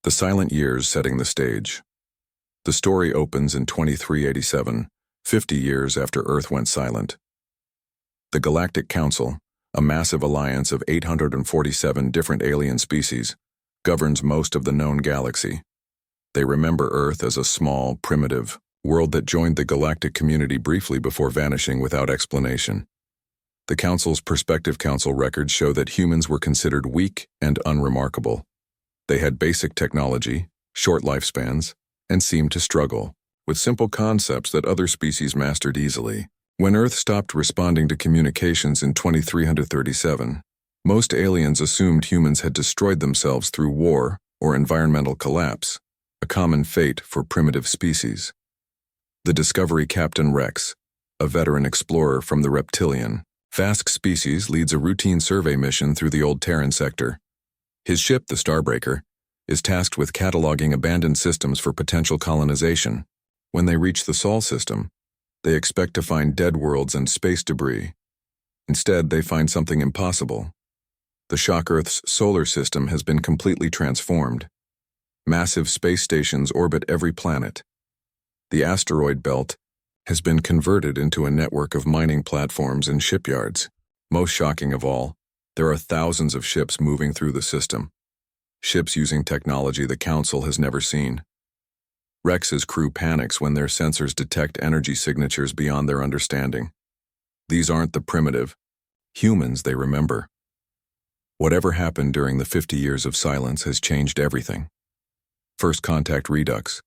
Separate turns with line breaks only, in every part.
The silent years setting the stage. The story opens in 2387, 50 years after Earth went silent. The Galactic Council, a massive alliance of 847 different alien species, governs most of the known galaxy. They remember Earth as a small, primitive world that joined the galactic community briefly before vanishing without explanation. The Council's Perspective Council records show that humans were considered weak and unremarkable. They had basic technology, short lifespans, and seemed to struggle with simple concepts that other species mastered easily. When Earth stopped responding to communications in 2337, most aliens assumed humans had destroyed themselves through war or environmental collapse, a common fate for primitive species. The Discovery Captain Rex, a veteran explorer from the reptilian, Vask species, leads a routine survey mission through the Old Terran sector. His ship, the Starbreaker, is tasked with cataloging abandoned systems for potential colonization. When they reach the Sol system, they expect to find dead worlds and space debris. Instead, they find something impossible. The Shock Earth's solar system has been completely transformed. Massive space stations orbit every planet. The asteroid belt has been converted into a network of mining platforms and shipyards. Most shocking of all, there are thousands of ships moving through the system. Ships using technology the Council has never seen. Rex's crew panics when their sensors detect energy signatures beyond their understanding. These aren't the primitive humans they remember. Whatever happened during the 50 years of silence has changed everything. First contact redux.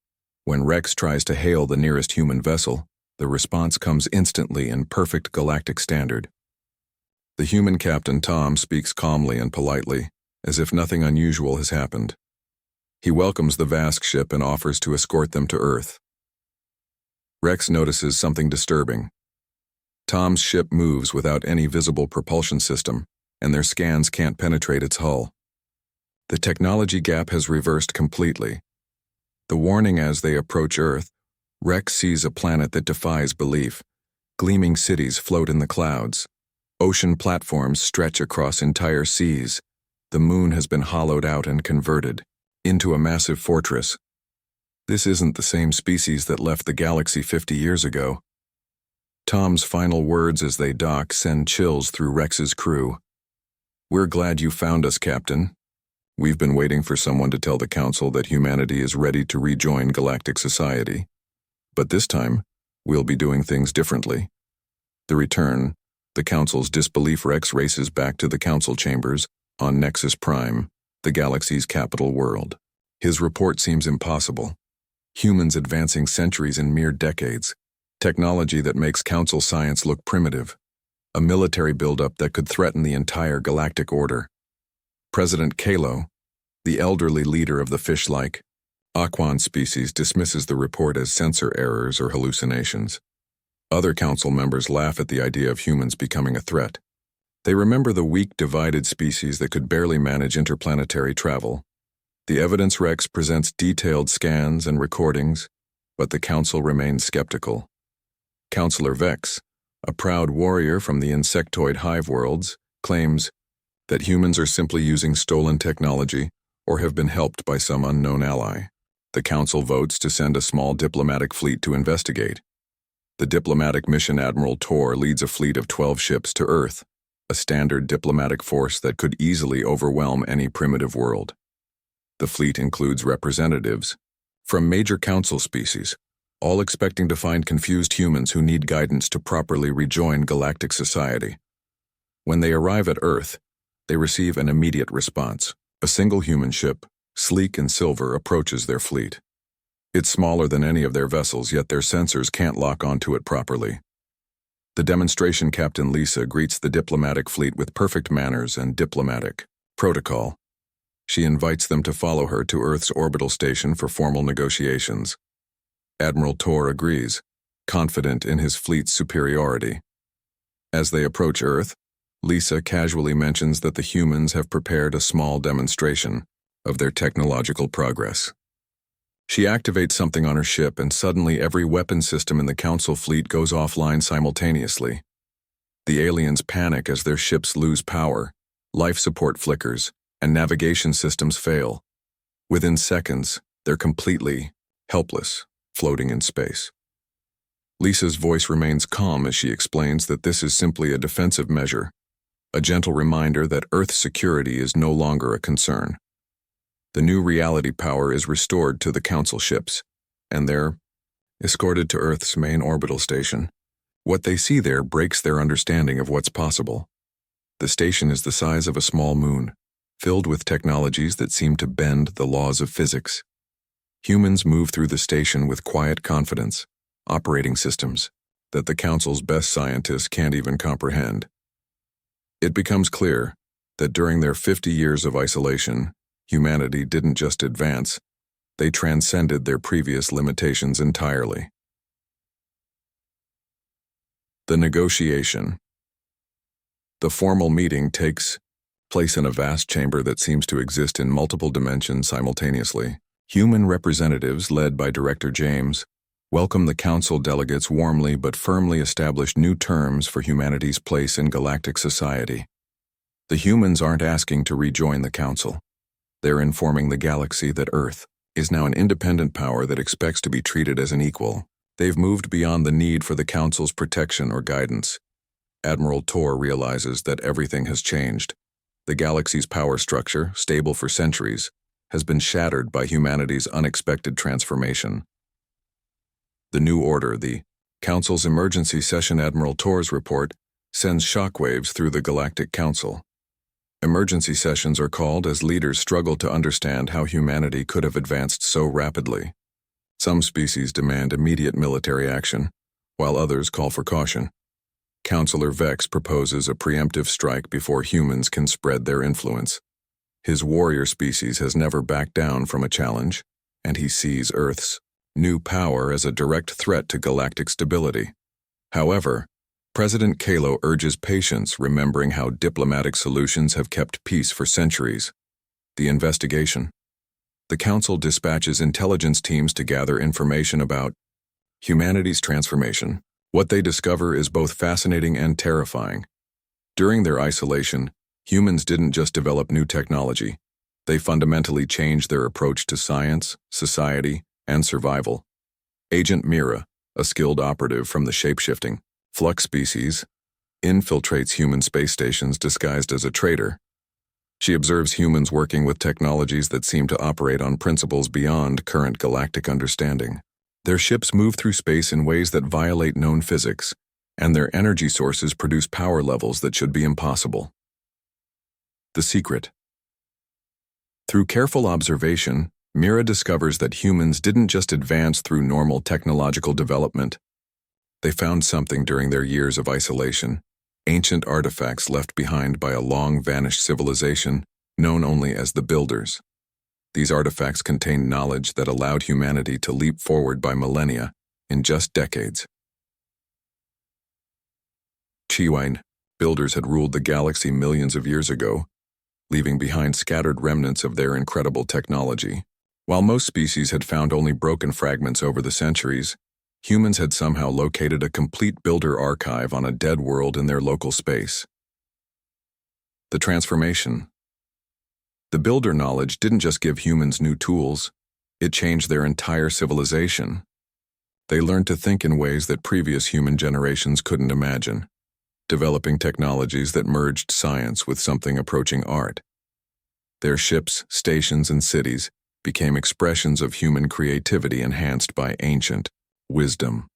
When Rex tries to hail the nearest human vessel, the response comes instantly in perfect galactic standard. The human captain, Tom, speaks calmly and politely, as if nothing unusual has happened. He welcomes the Vask ship and offers to escort them to Earth. Rex notices something disturbing. Tom's ship moves without any visible propulsion system, and their scans can't penetrate its hull. The technology gap has reversed completely. The warning as they approach Earth, Rex sees a planet that defies belief. Gleaming cities float in the clouds. Ocean platforms stretch across entire seas. The moon has been hollowed out and converted into a massive fortress. This isn't the same species that left the galaxy 50 years ago. Tom's final words as they dock send chills through Rex's crew. "We're glad you found us, Captain. We've been waiting for someone to tell the Council that humanity is ready to rejoin galactic society. But this time, we'll be doing things differently." The return, the Council's disbelief. Rex races back to the Council chambers on Nexus Prime, the galaxy's capital world. His report seems impossible. Humans advancing centuries in mere decades. Technology that makes Council science look primitive. A military buildup that could threaten the entire galactic order. President Kalo, the elderly leader of the fish-like Aquan species, dismisses the report as sensor errors or hallucinations. Other Council members laugh at the idea of humans becoming a threat. They remember the weak, divided species that could barely manage interplanetary travel. The evidence Rex presents detailed scans and recordings, but the Council remains skeptical. Counselor Vex, a proud warrior from the insectoid hive worlds, claims that humans are simply using stolen technology or have been helped by some unknown ally. The Council votes to send a small diplomatic fleet to investigate. The diplomatic mission Admiral Tor leads a fleet of 12 ships to Earth, a standard diplomatic force that could easily overwhelm any primitive world. The fleet includes representatives from major Council species, all expecting to find confused humans who need guidance to properly rejoin galactic society. When they arrive at Earth, they receive an immediate response. A single human ship, sleek and silver, approaches their fleet. It's smaller than any of their vessels, yet their sensors can't lock onto it properly. The demonstration captain Lisa greets the diplomatic fleet with perfect manners and diplomatic protocol. She invites them to follow her to Earth's orbital station for formal negotiations. Admiral Tor agrees, confident in his fleet's superiority. As they approach Earth, Lisa casually mentions that the humans have prepared a small demonstration of their technological progress. She activates something on her ship, and suddenly every weapon system in the Council fleet goes offline simultaneously. The aliens panic as their ships lose power, life support flickers, and navigation systems fail. Within seconds, they're completely helpless, floating in space. Lisa's voice remains calm as she explains that this is simply a defensive measure, a gentle reminder that Earth's security is no longer a concern. The new reality power is restored to the Council ships, and they're escorted to Earth's main orbital station. What they see there breaks their understanding of what's possible. The station is the size of a small moon, filled with technologies that seem to bend the laws of physics. Humans move through the station with quiet confidence, operating systems that the Council's best scientists can't even comprehend. It becomes clear that during their 50 years of isolation, humanity didn't just advance, they transcended their previous limitations entirely. The negotiation. The formal meeting takes place in a vast chamber that seems to exist in multiple dimensions simultaneously. Human representatives, led by Director James, welcome the Council delegates warmly but firmly establish new terms for humanity's place in galactic society. The humans aren't asking to rejoin the Council. They're informing the galaxy that Earth is now an independent power that expects to be treated as an equal. They've moved beyond the need for the Council's protection or guidance. Admiral Tor realizes that everything has changed. The galaxy's power structure, stable for centuries, has been shattered by humanity's unexpected transformation. The new order, the Council's emergency session. Admiral Tor's report sends shockwaves through the Galactic Council. Emergency sessions are called as leaders struggle to understand how humanity could have advanced so rapidly. Some species demand immediate military action, while others call for caution. Councillor Vex proposes a preemptive strike before humans can spread their influence. His warrior species has never backed down from a challenge, and he sees Earth's new power as a direct threat to galactic stability. However, President Kalo urges patience, remembering how diplomatic solutions have kept peace for centuries. The investigation. The Council dispatches intelligence teams to gather information about humanity's transformation. What they discover is both fascinating and terrifying. During their isolation, humans didn't just develop new technology. They fundamentally changed their approach to science, society, and survival. Agent Mira, a skilled operative from the shape-shifting Flux species, infiltrates human space stations disguised as a traitor. She observes humans working with technologies that seem to operate on principles beyond current galactic understanding. Their ships move through space in ways that violate known physics, and their energy sources produce power levels that should be impossible. The secret. Through careful observation, Mira discovers that humans didn't just advance through normal technological development. They found something during their years of isolation, ancient artifacts left behind by a long-vanished civilization known only as the Builders. These artifacts contained knowledge that allowed humanity to leap forward by millennia in just decades. HFY Builders had ruled the galaxy millions of years ago, leaving behind scattered remnants of their incredible technology. While most species had found only broken fragments over the centuries, humans had somehow located a complete builder archive on a dead world in their local space. The transformation. The builder knowledge didn't just give humans new tools, it changed their entire civilization. They learned to think in ways that previous human generations couldn't imagine, developing technologies that merged science with something approaching art. Their ships, stations, and cities became expressions of human creativity enhanced by ancient wisdom.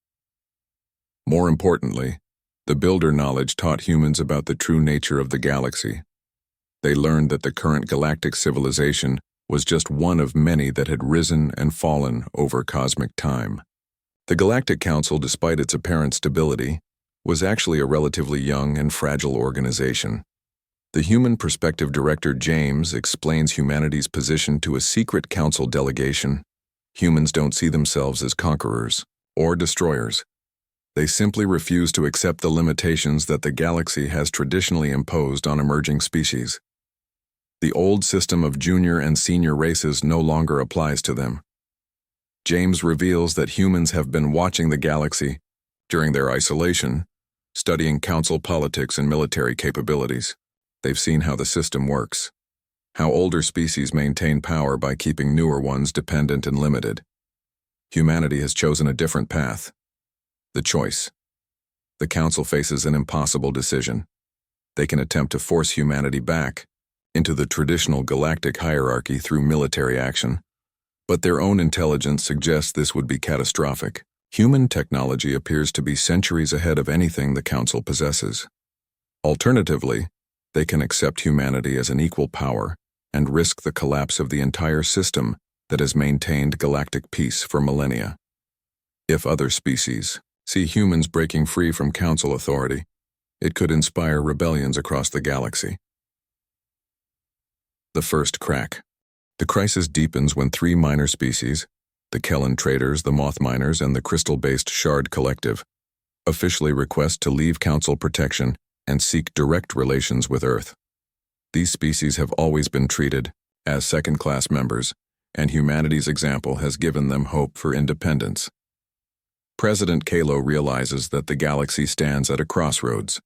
More importantly, the builder knowledge taught humans about the true nature of the galaxy. They learned that the current galactic civilization was just one of many that had risen and fallen over cosmic time. The Galactic Council, despite its apparent stability, was actually a relatively young and fragile organization. The Human Perspective Director James explains humanity's position to a secret council delegation. Humans don't see themselves as conquerors or destroyers. They simply refuse to accept the limitations that the galaxy has traditionally imposed on emerging species. The old system of junior and senior races no longer applies to them. James reveals that humans have been watching the galaxy during their isolation, studying council politics and military capabilities. They've seen how the system works. How older species maintain power by keeping newer ones dependent and limited. Humanity has chosen a different path. The choice. The Council faces an impossible decision. They can attempt to force humanity back into the traditional galactic hierarchy through military action, but their own intelligence suggests this would be catastrophic. Human technology appears to be centuries ahead of anything the Council possesses. Alternatively, they can accept humanity as an equal power and risk the collapse of the entire system that has maintained galactic peace for millennia. If other species see humans breaking free from Council authority, it could inspire rebellions across the galaxy. The first crack. The crisis deepens when three minor species, the Kellan traders, the moth miners, and the crystal-based Shard Collective, officially request to leave Council protection and seek direct relations with Earth. These species have always been treated as second-class members, and humanity's example has given them hope for independence. President Kalo realizes that the galaxy stands at a crossroads.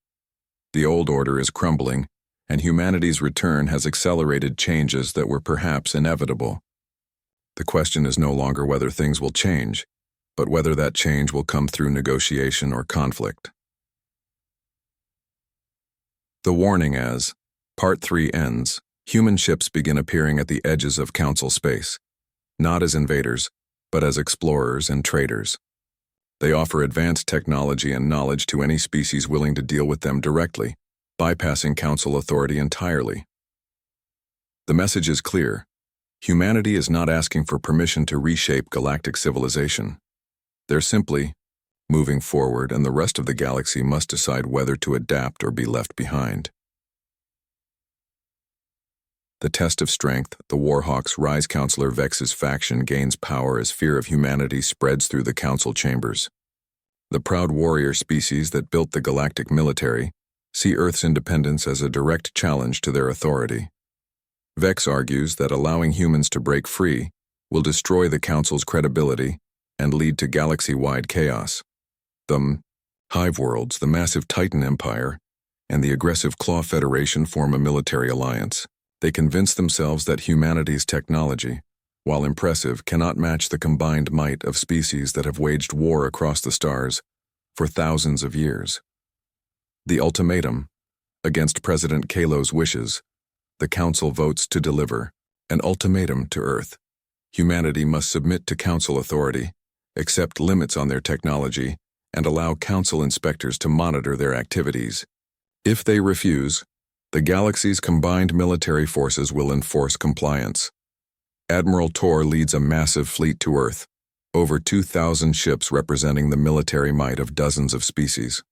The old order is crumbling, and humanity's return has accelerated changes that were perhaps inevitable. The question is no longer whether things will change, but whether that change will come through negotiation or conflict. The warning as Part 3 ends, human ships begin appearing at the edges of Council space, not as invaders, but as explorers and traders. They offer advanced technology and knowledge to any species willing to deal with them directly, bypassing Council authority entirely. The message is clear. Humanity is not asking for permission to reshape galactic civilization. They're simply moving forward, and the rest of the galaxy must decide whether to adapt or be left behind. The test of strength, the Warhawks' Rise Counselor Vex's faction gains power as fear of humanity spreads through the Council chambers. The proud warrior species that built the galactic military see Earth's independence as a direct challenge to their authority. Vex argues that allowing humans to break free will destroy the Council's credibility and lead to galaxy-wide chaos. The Hive Worlds, the massive Titan Empire, and the aggressive Claw Federation form a military alliance. They convince themselves that humanity's technology, while impressive, cannot match the combined might of species that have waged war across the stars for thousands of years. The ultimatum. Against President Kalo's wishes, the Council votes to deliver an ultimatum to Earth. Humanity must submit to Council authority, accept limits on their technology, and allow Council inspectors to monitor their activities. If they refuse, the galaxy's combined military forces will enforce compliance. Admiral Tor leads a massive fleet to Earth, over 2,000 ships representing the military might of dozens of species.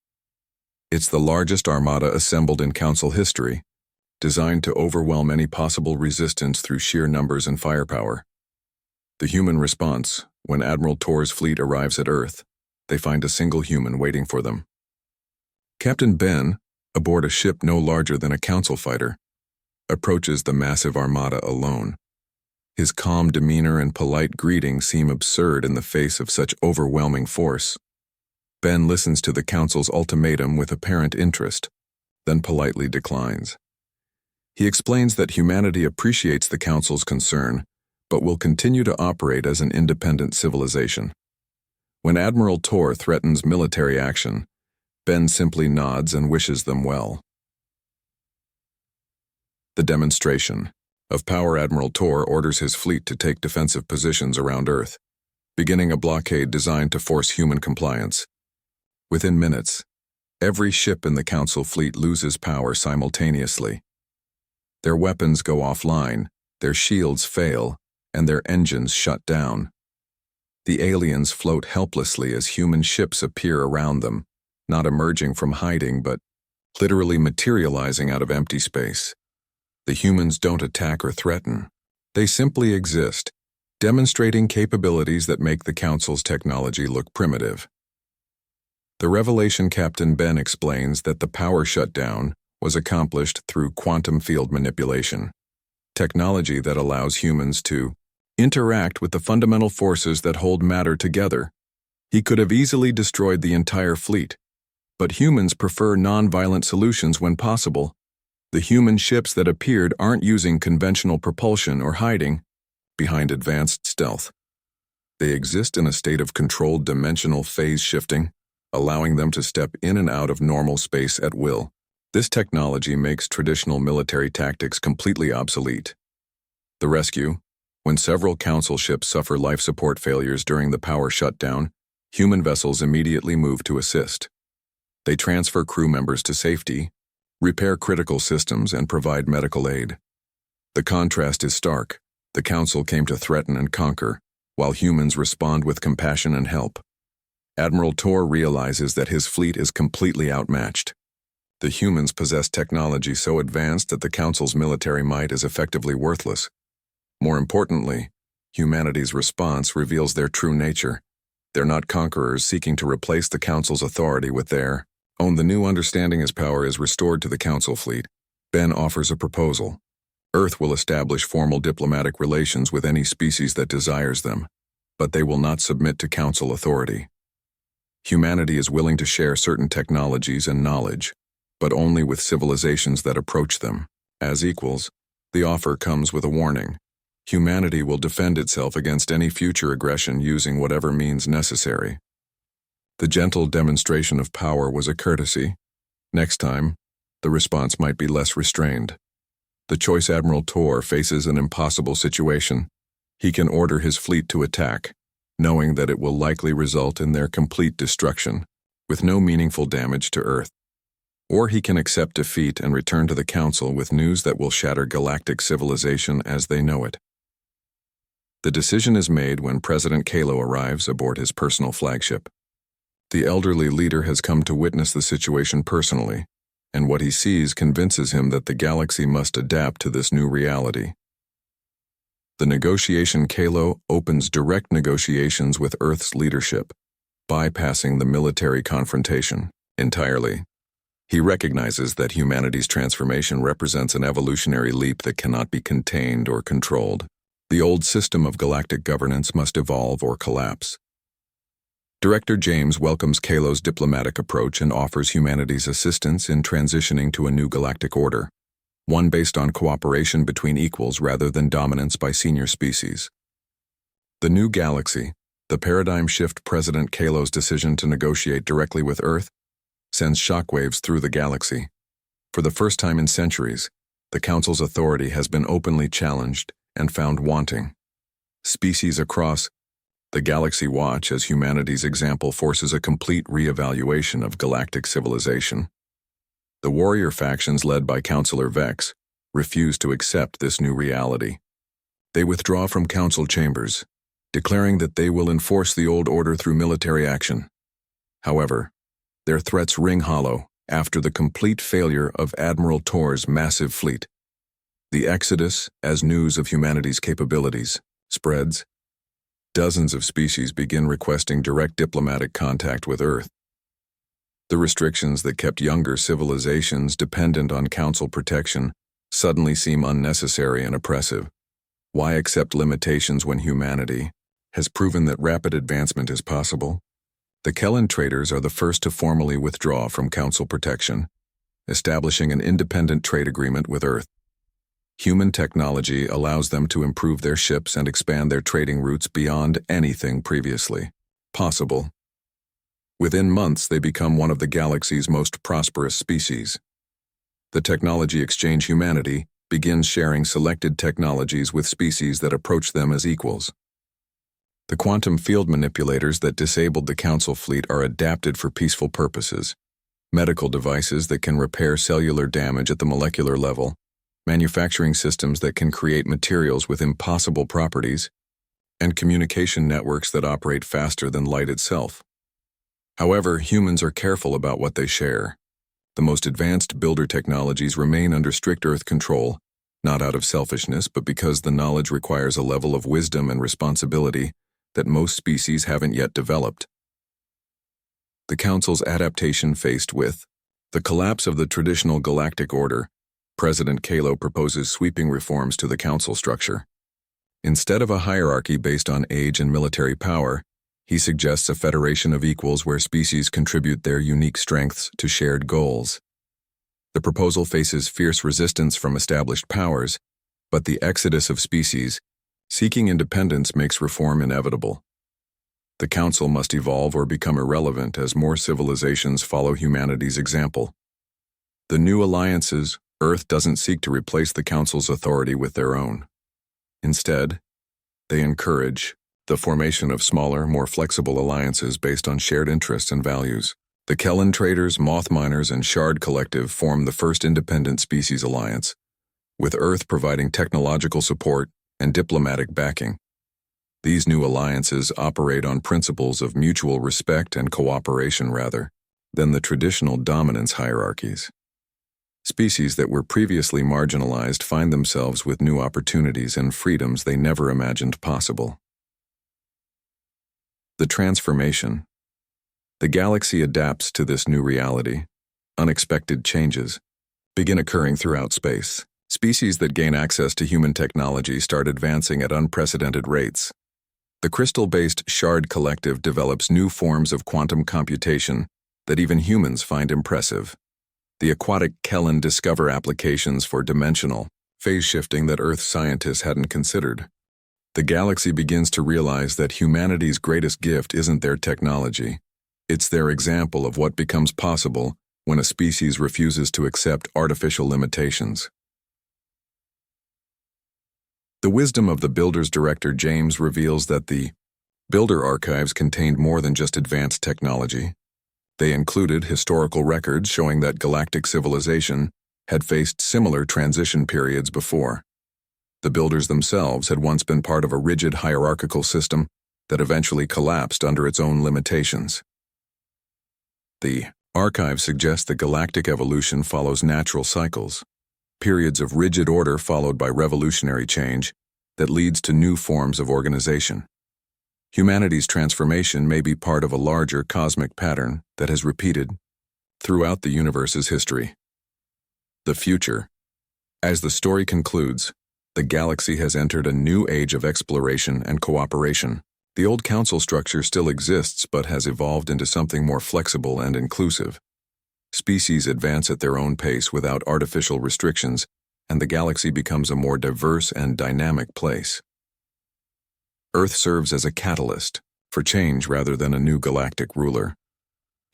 It's the largest armada assembled in Council history, designed to overwhelm any possible resistance through sheer numbers and firepower. The human response, when Admiral Tor's fleet arrives at Earth, they find a single human waiting for them. Captain Ben, aboard a ship no larger than a Council fighter, approaches the massive armada alone. His calm demeanor and polite greeting seem absurd in the face of such overwhelming force. Ben listens to the Council's ultimatum with apparent interest, then politely declines. He explains that humanity appreciates the Council's concern, but will continue to operate as an independent civilization. When Admiral Tor threatens military action, Ben simply nods and wishes them well. The demonstration of power. Admiral Tor orders his fleet to take defensive positions around Earth, beginning a blockade designed to force human compliance. Within minutes, every ship in the Council fleet loses power simultaneously. Their weapons go offline, their shields fail, and their engines shut down. The aliens float helplessly as human ships appear around them, not emerging from hiding but literally materializing out of empty space. The humans don't attack or threaten. They simply exist, demonstrating capabilities that make the Council's technology look primitive. The revelation. Captain Ben explains that the power shutdown was accomplished through quantum field manipulation, technology that allows humans to interact with the fundamental forces that hold matter together. He could have easily destroyed the entire fleet, but humans prefer non-violent solutions when possible. The human ships that appeared aren't using conventional propulsion or hiding behind advanced stealth. They exist in a state of controlled dimensional phase shifting, allowing them to step in and out of normal space at will. This technology makes traditional military tactics completely obsolete. The rescue. When several Council ships suffer life support failures during the power shutdown, human vessels immediately move to assist. They transfer crew members to safety, repair critical systems, and provide medical aid. The contrast is stark. The Council came to threaten and conquer, while humans respond with compassion and help. Admiral Tor realizes that his fleet is completely outmatched. The humans possess technology so advanced that the Council's military might is effectively worthless. More importantly, humanity's response reveals their true nature. They're not conquerors seeking to replace the Council's authority with their own. The new understanding as power is restored to the Council fleet. Ben offers a proposal. Earth will establish formal diplomatic relations with any species that desires them, but they will not submit to Council authority. Humanity is willing to share certain technologies and knowledge, but only with civilizations that approach them as equals. The offer comes with a warning. Humanity will defend itself against any future aggression using whatever means necessary. The gentle demonstration of power was a courtesy. Next time, the response might be less restrained. The choice Admiral Tor faces an impossible situation. He can order his fleet to attack, knowing that it will likely result in their complete destruction, with no meaningful damage to Earth. Or he can accept defeat and return to the Council with news that will shatter galactic civilization as they know it. The decision is made when President Kalo arrives aboard his personal flagship. The elderly leader has come to witness the situation personally, and what he sees convinces him that the galaxy must adapt to this new reality. The negotiation. Kalo opens direct negotiations with Earth's leadership, bypassing the military confrontation entirely. He recognizes that humanity's transformation represents an evolutionary leap that cannot be contained or controlled. The old system of galactic governance must evolve or collapse. Director James welcomes Kalo's diplomatic approach and offers humanity's assistance in transitioning to a new galactic order, one based on cooperation between equals rather than dominance by senior species. The new galaxy, the paradigm shift. President Kalo's decision to negotiate directly with Earth sends shockwaves through the galaxy. For the first time in centuries, the Council's authority has been openly challenged and found wanting. Species across the galaxy watch as humanity's example forces a complete re-evaluation of galactic civilization. The warrior factions led by Councilor Vex refuse to accept this new reality. They withdraw from Council chambers, declaring that they will enforce the old order through military action. However, their threats ring hollow after the complete failure of Admiral Tor's massive fleet. The exodus, as news of humanity's capabilities spreads, dozens of species begin requesting direct diplomatic contact with Earth. The restrictions that kept younger civilizations dependent on Council protection suddenly seem unnecessary and oppressive. Why accept limitations when humanity has proven that rapid advancement is possible? The Kellan traders are the first to formally withdraw from Council protection, establishing an independent trade agreement with Earth. Human technology allows them to improve their ships and expand their trading routes beyond anything previously possible. Within months, they become one of the galaxy's most prosperous species. The technology exchange. Humanity begins sharing selected technologies with species that approach them as equals. The quantum field manipulators that disabled the Council fleet are adapted for peaceful purposes. Medical devices that can repair cellular damage at the molecular level, manufacturing systems that can create materials with impossible properties, and communication networks that operate faster than light itself. However, humans are careful about what they share. The most advanced builder technologies remain under strict Earth control, not out of selfishness, but because the knowledge requires a level of wisdom and responsibility that most species haven't yet developed. The Council's adaptation. Faced with the collapse of the traditional galactic order, President Kalo proposes sweeping reforms to the Council structure. Instead of a hierarchy based on age and military power, he suggests a federation of equals where species contribute their unique strengths to shared goals. The proposal faces fierce resistance from established powers, but the exodus of species seeking independence makes reform inevitable. The Council must evolve or become irrelevant as more civilizations follow humanity's example. The new alliances, Earth doesn't seek to replace the Council's authority with their own. Instead, they encourage the formation of smaller, more flexible alliances based on shared interests and values. The Kellen Traders, Moth Miners, and Shard Collective form the first independent species alliance, with Earth providing technological support and diplomatic backing. These new alliances operate on principles of mutual respect and cooperation rather than the traditional dominance hierarchies. Species that were previously marginalized find themselves with new opportunities and freedoms they never imagined possible. The transformation. The galaxy adapts to this new reality. Unexpected changes begin occurring throughout space. Species that gain access to human technology start advancing at unprecedented rates. The crystal-based Shard Collective develops new forms of quantum computation that even humans find impressive. The aquatic Kellen discover applications for dimensional phase shifting that Earth scientists hadn't considered. The galaxy begins to realize that humanity's greatest gift isn't their technology. It's their example of what becomes possible when a species refuses to accept artificial limitations. The wisdom of the Builder's director James reveals that the Builder archives contained more than just advanced technology. They included historical records showing that galactic civilization had faced similar transition periods before. The Builders themselves had once been part of a rigid hierarchical system that eventually collapsed under its own limitations. The archive suggests that galactic evolution follows natural cycles, periods of rigid order followed by revolutionary change that leads to new forms of organization. Humanity's transformation may be part of a larger cosmic pattern that has repeated throughout the universe's history. The future. As the story concludes, the galaxy has entered a new age of exploration and cooperation. The old council structure still exists but has evolved into something more flexible and inclusive. Species advance at their own pace without artificial restrictions, and the galaxy becomes a more diverse and dynamic place. Earth serves as a catalyst for change rather than a new galactic ruler.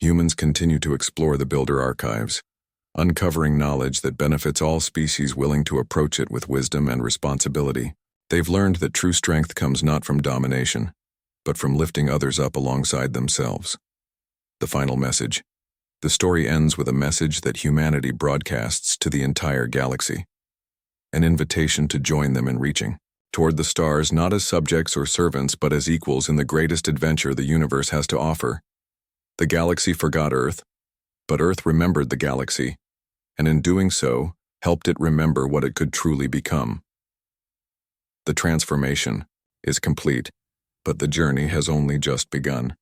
Humans continue to explore the Builder archives, uncovering knowledge that benefits all species willing to approach it with wisdom and responsibility. They've learned that true strength comes not from domination, but from lifting others up alongside themselves. The final message. The story ends with a message that humanity broadcasts to the entire galaxy. An invitation to join them in reaching toward the stars not as subjects or servants but as equals in the greatest adventure the universe has to offer. The galaxy forgot Earth, but Earth remembered the galaxy, and in doing so, helped it remember what it could truly become. The transformation is complete, but the journey has only just begun.